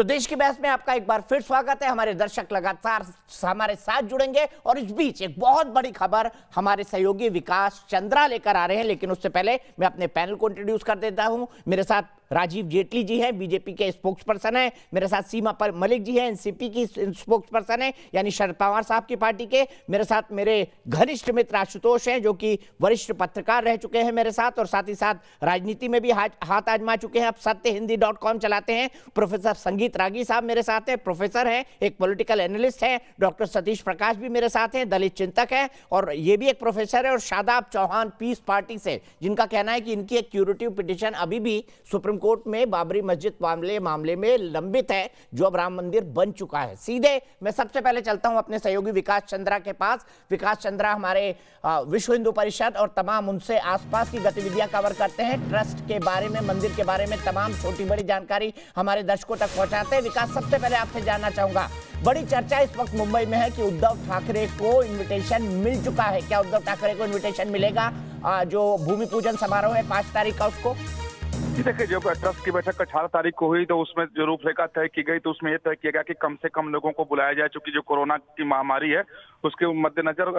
तो देश की बहस में आपका एक बार फिर स्वागत है। हमारे दर्शक लगातार हमारे साथ जुड़ेंगे और इस बीच एक बहुत बड़ी खबर हमारे सहयोगी विकास चंद्रा लेकर आ रहे हैं, लेकिन उससे पहले मैं अपने पैनल को इंट्रोड्यूस कर देता हूं। मेरे साथ राजीव जेटली जी हैं, बीजेपी के स्पोक्स पर्सन हैं। मेरे साथ सीमा मलिक जी हैं, एनसीपी की स्पोक्स पर्सन है, यानी शरद पवार साहब की पार्टी के। मेरे साथ मेरे घनिष्ठ मित्र आशुतोष हैं, जो कि वरिष्ठ पत्रकार रह चुके हैं मेरे साथ, और साथ ही साथ राजनीति में भी हाथ आजमा चुके हैं। अब सत्यहिंदी.com चलाते हैं। प्रोफेसर संगीत रागी साहब मेरे साथ हैं, प्रोफेसर हैं, एक पॉलिटिकल एनालिस्ट हैं। डॉक्टर सतीश प्रकाश भी मेरे साथ हैं, दलित चिंतक हैं, और ये भी एक प्रोफेसर है। और शादाब चौहान पीस पार्टी से, जिनका कहना है कि इनकी एक क्यूरेटिव पिटीशन अभी भी सुप्रीम कोर्ट में बाबरी मस्जिद मामले में लंबित है, जो अब राम मंदिर बन चुका है। सीधे मैं सबसे पहले चलता हूं अपने सहयोगी विकास चंद्रा के पास। विकास चंद्रा हमारे विश्व हिंदू परिषद और तमाम उनसे आसपास की गतिविधियां कवर करते हैं। ट्रस्ट के बारे में, मंदिर के बारे में तमाम छोटी बड़ी जानकारी हमारे दर्शकों तक पहुंचाते हैं। विकास, सबसे पहले आपसे जानना चाहूंगा, बड़ी चर्चा इस वक्त मुंबई में है कि उद्धव ठाकरे को इन्विटेशन मिल चुका है। क्या उद्धव ठाकरे को इन्विटेशन मिलेगा जो भूमि पूजन समारोह है 5 तारीख का उसको? देखिए, जब ट्रस्ट की बैठक 18 तारीख को हुई तो उसमें जो रूपरेखा तय की गई तो उसमें यह तय किया गया कि कम से कम लोगों को बुलाया जाए, क्योंकि जो कोरोना की महामारी है उसके मद्देनजर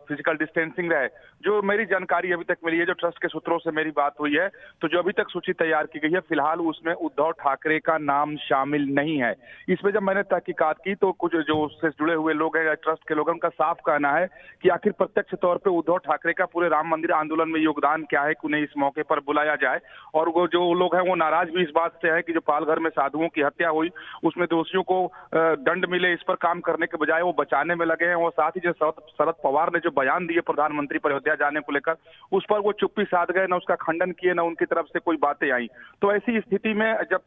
फिजिकल डिस्टेंसिंग रहे। जो मेरी जानकारी अभी तक मिली है, जो ट्रस्ट के सूत्रों से मेरी बात हुई है, तो जो अभी तक सूची तैयार की गई है, फिलहाल उसमें उद्धव ठाकरे का नाम शामिल नहीं है। इसमें जब मैंने तहकीकात की तो कुछ जो उससे जुड़े हुए लोग हैं, ट्रस्ट के लोग हैं, उनका साफ कहना है कि आखिर प्रत्यक्ष तौर पर उद्धव ठाकरे का पूरे राम मंदिर आंदोलन में योगदान क्या है कि उन्हें इस मौके पर बुलाया जाए। और वो जो लोग हैं वो नाराज भी इस बात से है कि जो पालघर में साधुओं की हत्या हुई उसमें दोषियों को दंड मिले, इस पर काम करने के बजाय वो बचाने में लगे हैं। और साथ ही जो शरद पवार ने जो बयान दिए प्रधानमंत्री पर अयोध्या जाने को लेकर, उस पर वो चुप्पी साध गए, ना उसका खंडन किए, ना उनकी तरफ से कोई बातें आई। तो ऐसी स्थिति में जब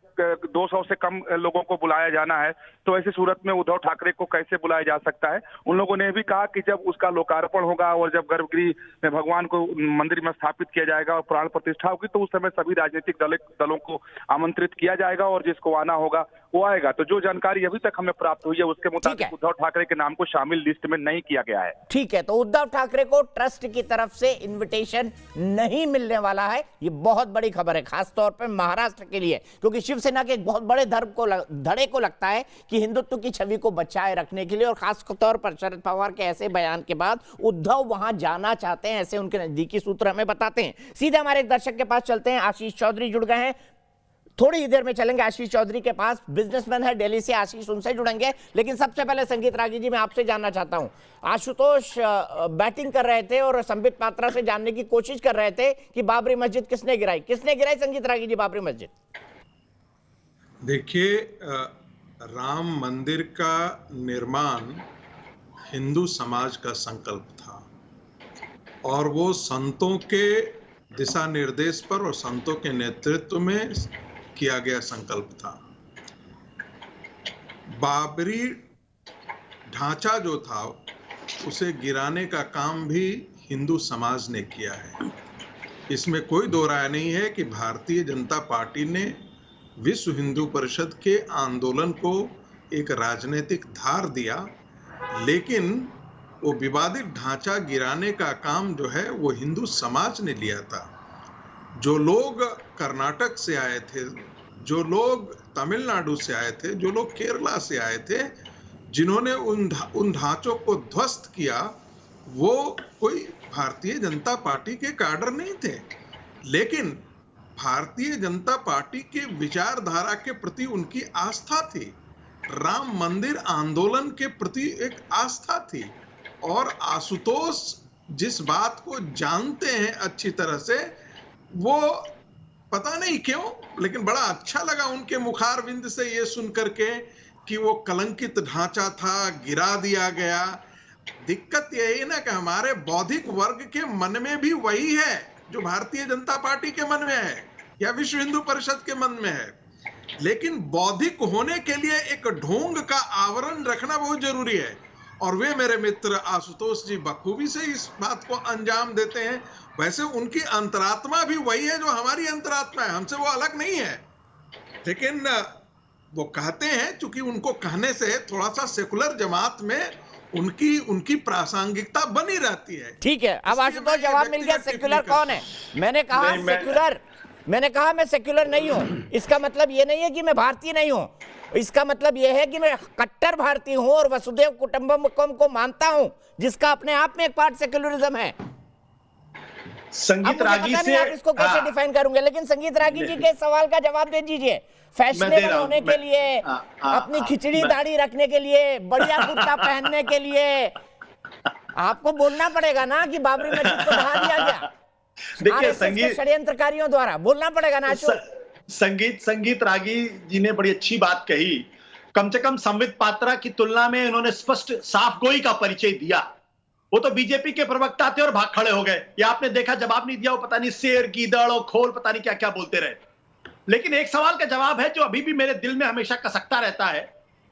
200 से कम लोगों को बुलाया जाना है तो ऐसी सूरत में उद्धव ठाकरे को कैसे बुलाया जा सकता है? उन लोगों ने भी कहा कि जब उसका लोकार्पण होगा और जब गर्भगृह में भगवान को मंदिर में स्थापित किया जाएगा और प्राण प्रतिष्ठा होगी तो उस समय सभी राजनीतिक दलों को आमंत्रित किया जाएगा और जिसको आना होगा वो आएगा। तो जो जानकारी अभी तक हमें प्राप्त हुई है उसके मुताबिक उद्धव ठाकरे के नाम को शामिल लिस्ट में नहीं किया गया है। ठीक है, तो उद्धव ठाकरे को ट्रस्ट की तरफ से इनविटेशन नहीं मिलने वाला है। ये बहुत बड़ी खबर है, खासतौर पर महाराष्ट्र के लिए, क्योंकि शिवसेना के एक बहुत बड़े धड़े को लगता है कि हिंदुत्व की छवि को बचाए रखने के लिए, और खास तौर पर शरद पवार के ऐसे बयान के बाद उद्धव वहां जाना चाहते हैं, ऐसे उनके नजदीकी सूत्र हमें बताते हैं। सीधे हमारे एक दर्शक के पास चलते हैं। आशीष चौधरी जुड़ गए हैं, थोड़ी ही देर में चलेंगे आशीष चौधरी के पास। बिजनेसमैन है दिल्ली से, आशीष उनसे जुड़ेंगे। लेकिन सबसे पहले संगीत रागी जी, मैं आपसे जानना चाहता हूं, आशुतोष बैटिंग कर रहे थे और संबित पात्रा से जानने की कोशिश कर रहे थे कि बाबरी मस्जिद किसने गिराई संगीत रागी जी बाबरी मस्जिद? देखिए, राम मंदिर का निर्माण हिंदू समाज का संकल्प था और वो संतों के दिशा निर्देश पर और संतों के नेतृत्व में किया गया संकल्प था। बाबरी ढांचा जो था उसे गिराने का काम भी हिंदू समाज ने किया है। इसमें कोई दो राय नहीं है कि भारतीय जनता पार्टी ने विश्व हिंदू परिषद के आंदोलन को एक राजनीतिक धार दिया, लेकिन वो विवादित ढांचा गिराने का काम जो है वो हिंदू समाज ने लिया था। जो लोग कर्नाटक से आए थे, जो लोग तमिलनाडु से आए थे, जो लोग केरला से आए थे, जिन्होंने उन ढांचों को ध्वस्त किया, वो कोई भारतीय जनता पार्टी के कैडर नहीं थे, लेकिन भारतीय जनता पार्टी के विचारधारा के प्रति उनकी आस्था थी, राम मंदिर आंदोलन के प्रति एक आस्था थी। और आशुतोष जिस बात को जानते हैं अच्छी तरह से, वो पता नहीं क्यों लेकिन बड़ा अच्छा लगा उनके मुखारविंद से ये सुन करके कि वो कलंकित ढांचा था, गिरा दिया गया। दिक्कत यही ना कि हमारे बौद्धिक वर्ग के मन में भी वही है जो भारतीय जनता पार्टी के मन में है या विश्व हिंदू परिषद के मन में है, लेकिन बौद्धिक होने के लिए एक ढोंग का आवरण रखना बहुत जरूरी है। और वे मेरे मित्र आशुतोष जी बखूबी से इस बात को अंजाम देते हैं। वैसे उनकी अंतरात्मा भी वही है जो हमारी अंतरात्मा है, हमसे वो अलग नहीं है, लेकिन वो कहते हैं चूंकि उनको कहने से थोड़ा सा सेकुलर जमात में उनकी प्रासंगिकता बनी रहती है। ठीक है, अब आशुतोष जवाब मिल गया, सेकुलर कौन है? मैंने कहा मैं सेकुलर नहीं हूं, इसका मतलब ये नहीं है कि मैं भारतीय नहीं हूं। इसका मतलब यह है कि मैं कट्टर भारतीय हूं और वसुधैव कुटुंबकम को मानता हूं, जिसका अपने आप में एक पार्ट सेक्युलरिज्म है। संगीत रागी से आप इसको कैसे डिफाइन करूंगे, लेकिन संगीत रागी जी के सवाल का जवाब दे दीजिए। फैशनेबल होने के लिए, अपनी खिचड़ी दाढ़ी रखने के लिए, बढ़िया कुर्ता पहनने के लिए आपको बोलना पड़ेगा ना कि बाबरी मस्जिद को ढहा दिया गया। देखिए, संगीत षड्यंत्रकारियों द्वारा बोलना पड़ेगा ना। संगीत रागी जी ने बड़ी अच्छी बात कही। कम से कम संबित पात्रा की तुलना में उन्होंने स्पष्ट साफ गोई का परिचय दिया। वो तो बीजेपी के प्रवक्ता थे और भाग खड़े हो गए। ये आपने देखा, जवाब नहीं दिया। वो पता नहीं शेर गीदड़ और खोल पता नहीं क्या क्या बोलते रहे। लेकिन एक सवाल का जवाब है जो अभी भी मेरे दिल में हमेशा कसकता रहता है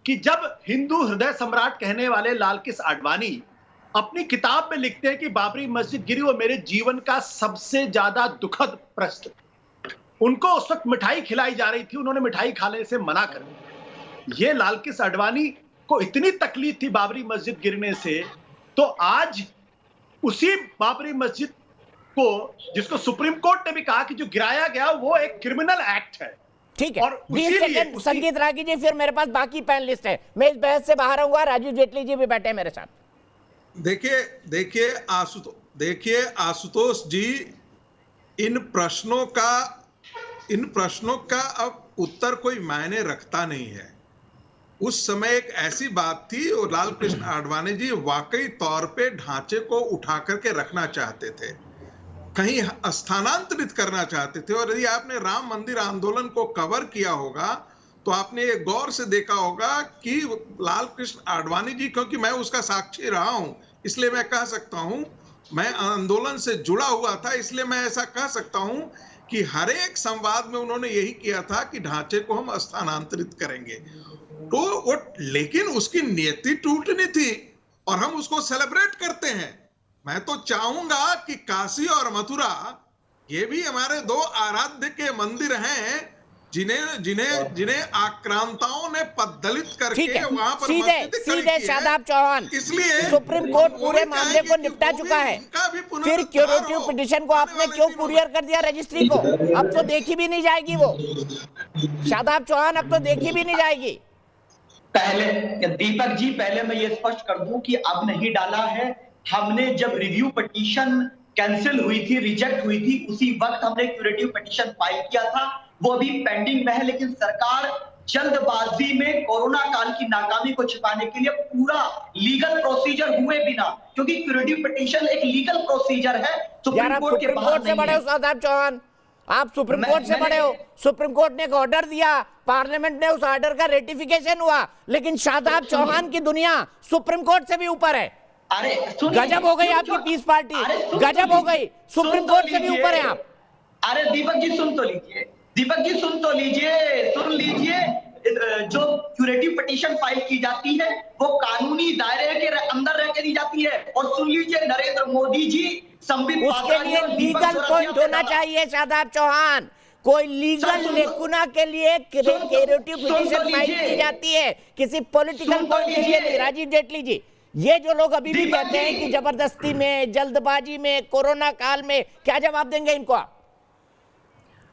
कि जब हिंदू हृदय सम्राट कहने वाले लाल कृष्ण आडवाणी अपनी किताब में लिखते हैं कि बाबरी मस्जिद गिरी वो मेरे जीवन का सबसे ज्यादा दुखद प्रश्न, उनको उस वक्त मिठाई खिलाई जा रही थी, उन्होंने मिठाई खाने से मना कर दिया। ये लाल कृष्ण आडवाणी को इतनी तकलीफ थी बाबरी मस्जिद गिरने से, तो आज उसी बाबरी मस्जिद को, जिसको सुप्रीम कोर्ट ने भी कहा कि जो गिराया गया वो एक क्रिमिनल एक्ट है। ठीक है, और 20 सेकंड संगीत रागी जी, फिर मेरे पास बाकी पैनलिस्ट है। मैं इस बहस से बाहर आऊंगा। राजीव जेटली जी भी बैठे हैं मेरे साथ। देखिए आशुतोष जी, इन प्रश्नों का अब उत्तर कोई मायने रखता नहीं है। उस समय एक ऐसी बात थी और लाल कृष्ण आडवाणी जी वाकई तौर पे ढांचे को उठा करके रखना चाहते थे, कहीं स्थानांतरित करना चाहते थे। और यदि आपने राम मंदिर आंदोलन को कवर किया होगा तो आपने ये गौर से देखा होगा कि लाल कृष्ण आडवाणी जी, क्योंकि मैं उसका साक्षी रहा हूं इसलिए मैं कह सकता हूं, मैं आंदोलन से जुड़ा हुआ था इसलिए मैं ऐसा कह सकता हूं कि हर एक संवाद में उन्होंने यही किया था कि ढांचे को हम स्थानांतरित करेंगे। तो वो, लेकिन उसकी नियति टूटनी थी और हम उसको सेलिब्रेट करते हैं। मैं तो चाहूंगा कि काशी और मथुरा ये भी हमारे दो आराध्य के मंदिर हैं जिन्हें आक्रांताओं ने पददलित करके वहां पर सीधे शादाब चौहान, इसलिए सुप्रीम कोर्ट पूरे मामले को निपटा चुका है। फिर क्यूरेटिव पिटीशन को आपने क्यों कुरियर कर दिया रजिस्ट्री को? अब तो देखी भी नहीं जाएगी वो। शादाब चौहान, अब तो देखी भी नहीं जाएगी। पहले दीपक जी, पहले मैं ये स्पष्ट कर दूं कि अब नहीं डाला है। हमने जब रिव्यू पिटीशन कैंसिल हुई थी, रिजेक्ट हुई थी, उसी वक्त हमने क्यूरेटिव पिटीशन फाइल किया था। वो अभी पेंडिंग में है, लेकिन सरकार जल्दबाजी में कोरोना काल की नाकामी को छिपाने के लिए पूरा लीगल प्रोसीजर हुए बिना, क्योंकि क्यूरेटिव पिटीशन एक लीगल प्रोसीजर है, सुप्रीम कोर्ट के बाहर से बड़े हो शादाब चौहान, आप सुप्रीम कोर्ट से बड़े हो। सुप्रीम कोर्ट ने एक ऑर्डर दिया, पार्लियामेंट ने उस ऑर्डर का रेटिफिकेशन हुआ, लेकिन शादाब चौहान की दुनिया सुप्रीम कोर्ट से भी ऊपर है। अरे गजब हो गई आपकी पीस पार्टी, गजब हो गई, सुप्रीम कोर्ट से भी ऊपर है आप। अरे दीपक जी सुन तो लीजिए, दीपक जी सुन लीजिए, जो क्यूरेटिव पिटीशन फाइल की जाती है वो कानूनी दायरे के अंदर रह के दी जाती है। और सुन लीजिए, नरेंद्र मोदी जी संबित उसके लिए लीगल पॉइंट होना चाहिए शादाब चौहान। कोई लीगल लेकुना के लिए क्यूरेटिव पिटीशन फाइल की जाती है, किसी पॉलिटिकल पॉइंट के लिए नहीं। राजीव जेटली जी, ये जो लोग अभी भी कहते हैं कि जबरदस्ती में, जल्दबाजी में, कोरोना काल में, क्या जवाब देंगे इनको आप?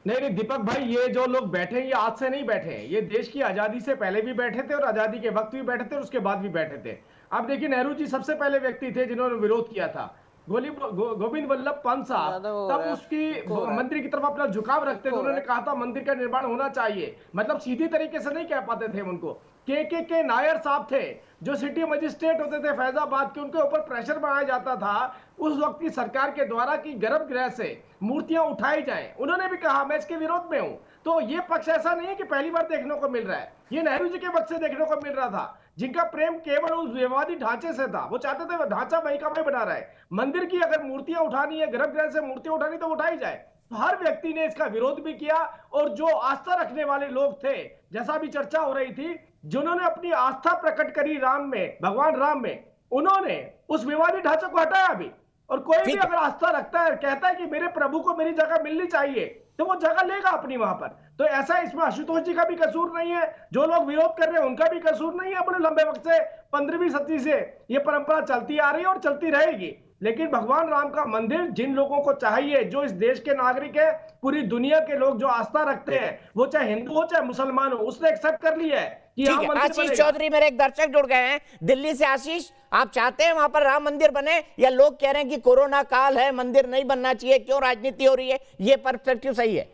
नहीं दीपक भाई, ये जो लोग बैठे ये आज से नहीं बैठे हैं, ये देश की आजादी से पहले भी बैठे थे और आजादी के वक्त भी बैठे थे और उसके बाद भी बैठे थे। आप देखिए, नेहरू जी सबसे पहले व्यक्ति थे जिन्होंने विरोध किया था। गोविंद वल्लभ पंत साहब तब उसकी मंदिर की तरफ अपना झुकाव रखते थे, उन्होंने कहा था मंदिर का निर्माण होना चाहिए। मतलब सीधी तरीके से नहीं कह पाते थे उनको। के नायर साहब थे जो सिटी मजिस्ट्रेट होते थे फैजाबाद के, उनके ऊपर प्रेशर बनाया जाता था उस वक्त की सरकार के द्वारा कि गर्भगृह से मूर्तियां उठाई जाएं। उन्होंने भी कहा मैं इसके विरोध में हूं। तो ये पक्ष ऐसा नहीं है कि पहली बार देखने को मिल रहा है, ये नेहरू जी के वक्त से देखने को मिल रहा था, जिनका प्रेम केवल उस विवादी ढांचे से था। वो चाहते थे ढांचा वही का वही बना रहा है। मंदिर की अगर मूर्तियां उठानी है, गर्भगृह से मूर्तियां उठानी तो उठाई जाए। हर व्यक्ति ने इसका विरोध भी किया और जो आस्था रखने वाले लोग थे, जैसा भी चर्चा हो रही थी, जिन्होंने अपनी आस्था प्रकट करी राम में, भगवान राम में, उन्होंने उस विवादी ढांचे को हटाया अभी। और कोई भी अगर आस्था रखता है, कहता है कि मेरे प्रभु को मेरी जगह मिलनी चाहिए, तो वो जगह लेगा अपनी वहां पर। तो ऐसा इसमें आशुतोष जी का भी कसूर नहीं है, जो लोग विरोध कर रहे हैं उनका भी कसूर नहीं है। बड़े लंबे वक्त से 15वीं सदी से ये परंपरा चलती आ रही है और चलती रहेगी। लेकिन भगवान राम का मंदिर जिन लोगों को चाहिए, जो इस देश के नागरिक है, पूरी दुनिया के लोग जो आस्था रखते हैं, वो चाहे हिंदू हो चाहे मुसलमान हो, उसने एक्सेप्ट कर लिया है कि ठीक यहाँ है। मंदिर आशीष बनेगा। चौधरी मेरे एक दर्शक जुड़ गए हैं दिल्ली से। आशीष, आप चाहते हैं वहां पर राम मंदिर बने, या लोग कह रहे हैं कि कोरोना काल है, मंदिर नहीं बनना चाहिए, क्यों राजनीति हो रही है? ये पर्सपेक्टिव सही है?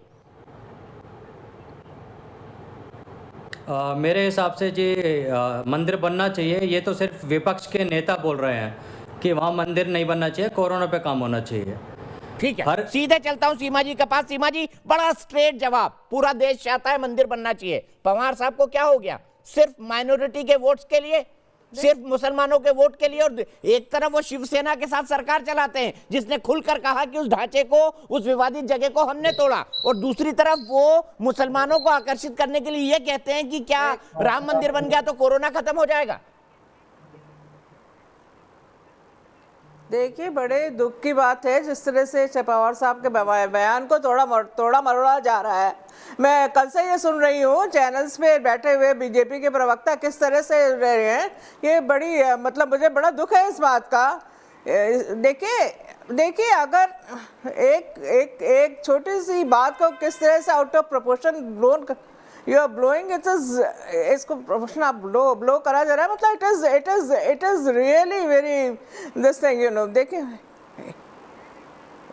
मेरे हिसाब से जी मंदिर बनना चाहिए। ये तो सिर्फ विपक्ष के नेता बोल रहे हैं कि वहाँ मंदिर नहीं बनना चाहिए, कोरोना पे काम होना चाहिए। ठीक है, सीधे चलता हूं सीमा जी के पास। सीमा जी, बड़ा स्ट्रेट जवाब, पूरा देश चाहता है मंदिर बनना चाहिए, पवार साहब को क्या हो गया? सिर्फ माइनॉरिटी के वोट्स के लिए, सिर्फ मुसलमानों के वोट के लिए? और एक तरफ वो शिवसेना के साथ सरकार चलाते हैं जिसने खुलकर कहा कि उस ढांचे को, उस विवादित जगह को हमने तोड़ा, और दूसरी तरफ वो मुसलमानों को आकर्षित करने के लिए ये कहते हैं कि क्या राम मंदिर बन गया तो कोरोना खत्म हो जाएगा? देखिए, बड़े दुख की बात है जिस तरह से पवार साहब के बयान को तोड़ा मरोड़ा जा रहा है। मैं कल से ये सुन रही हूँ चैनल्स पे बैठे हुए बीजेपी के प्रवक्ता किस तरह से रह रहे हैं। ये बड़ी मतलब मुझे बड़ा दुख है इस बात का। देखिए अगर एक छोटी सी बात को किस तरह से out of proportion you are blowing, इसको प्रोपोर्शन आप ब्लो करा जा रहा है, मतलब it is really very this thing, you know. देखिए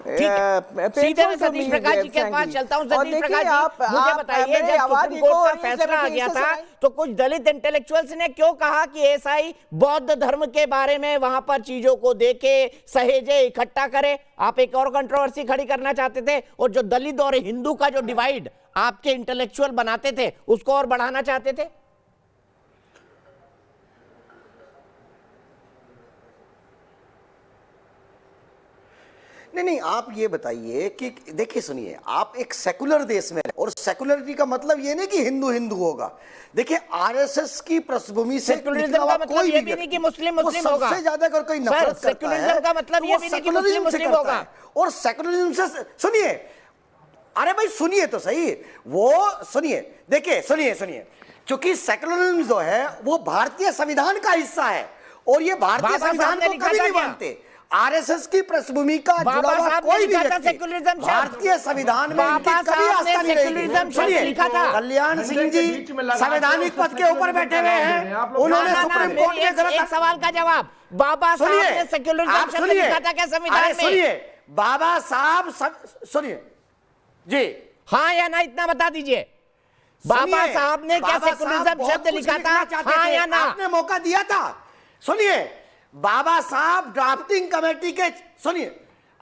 सीधे मैं सतीश प्रकाश जी के पास चलता हूं। सतीश प्रकाश जी, मुझे बताइए, जब सुप्रीम कोर्ट का फैसला आ गया था तो कुछ दलित इंटेलेक्चुअल्स ने क्यों कहा कि एसआई बौद्ध धर्म के बारे में वहां पर चीजों को देखे, सहेजे, इकट्ठा करे? आप एक और कंट्रोवर्सी खड़ी करना चाहते थे, और जो दलित और हिंदू का जो डिवाइड आपके इंटेलेक्चुअल बनाते थे उसको और बढ़ाना चाहते थे। नहीं, आप ये बताइए कि देखिए, सुनिए, आप एक सेकुलर देश में, और सेकुलरिटी का मतलब ये नहीं कि हिंदू हिंदू होगा। देखिए, आरएसएस की पृष्ठभूमि से सेकुलरिज्म का मतलब ये भी नहीं कि मुस्लिम मुस्लिम होगा। सबसे ज्यादा अगर कोई नफरत करता है, सेकुलरिज्म का मतलब ये भी नहीं कि मुस्लिम मुस्लिम होगा। और सेकुलरिज्म से, सुनिए, अरे भाई सुनिए तो सही, वो सुनिए, देखिए, सुनिए, क्योंकि सेकुलरिज्म जो है वो भारतीय संविधान का हिस्सा है, और ये भारतीय संविधान को कभी नहीं मानते। आरएसएस की पृष्ठभूमि का जुड़ा हुआ कोई भी व्यक्ति भारतीय संविधान में इनकी कभी आस्था नहीं रहेगी। सुनिए, कल्याण सिंह जी संवैधानिक पद के ऊपर बैठे हुए हैं, उन्होंने सुप्रीम कोर्ट में एक सवाल का जवाब, बाबा साहब ने सेक्युलरिज्म शब्द लिखा था क्या संविधान में? सुनिए, बाबा साहब, सुनिए जी, हाँ या ना, इतना बता दीजिए। बाबा साहब ने क्या सेक्युलरिज्म शब्द लिखा था, हाँ या ना? आपने मौका दिया था। सुनिए, बाबा साहब ड्राफ्टिंग कमेटी के, सुनिए,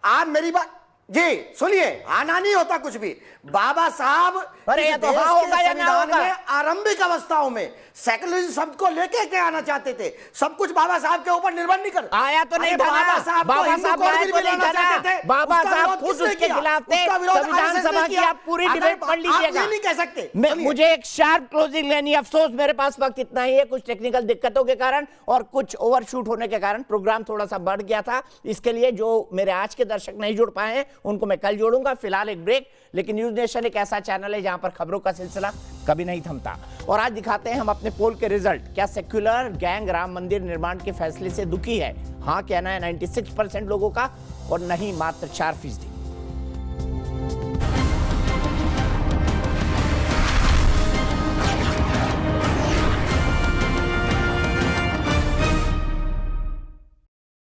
आप मेरी बात जी सुनिए, आना नहीं होता कुछ भी। बाबा साहब तो हाँ होगा या ना होगा? आरंभिक अवस्थाओं में सेकुलरिज्म शब्द को लेके क्या आना चाहते थे, सब कुछ बाबा साहब के ऊपर निर्भर नहीं कर आया तो नहीं था। बाबा साहब बाबा साहब खुद उसके खिलाफ थे। संविधान सभा की आप पूरी डिबेट पढ़ लीजिएगा। नहीं कह सकते। मुझे एक शार्प क्लोजिंग लेनी, अफसोस मेरे पास वक्त इतना ही है, कुछ टेक्निकल दिक्कतों के कारण और कुछ ओवरशूट होने के कारण प्रोग्राम थोड़ा सा बढ़ गया था। इसके लिए जो मेरे आज के दर्शक नहीं जुड़ पाए हैं उनको मैं कल जोड़ूंगा। फिलहाल एक ब्रेक। लेकिन न्यूज नेशन एक ऐसा चैनल है जहां पर खबरों का सिलसिला कभी नहीं थमता। और आज दिखाते हैं हम अपने पोल के रिजल्ट। क्या सेक्युलर गैंग राम मंदिर निर्माण के फैसले से दुखी है? हाँ कहना है 96% लोगों का, और नहीं मात्र 4%।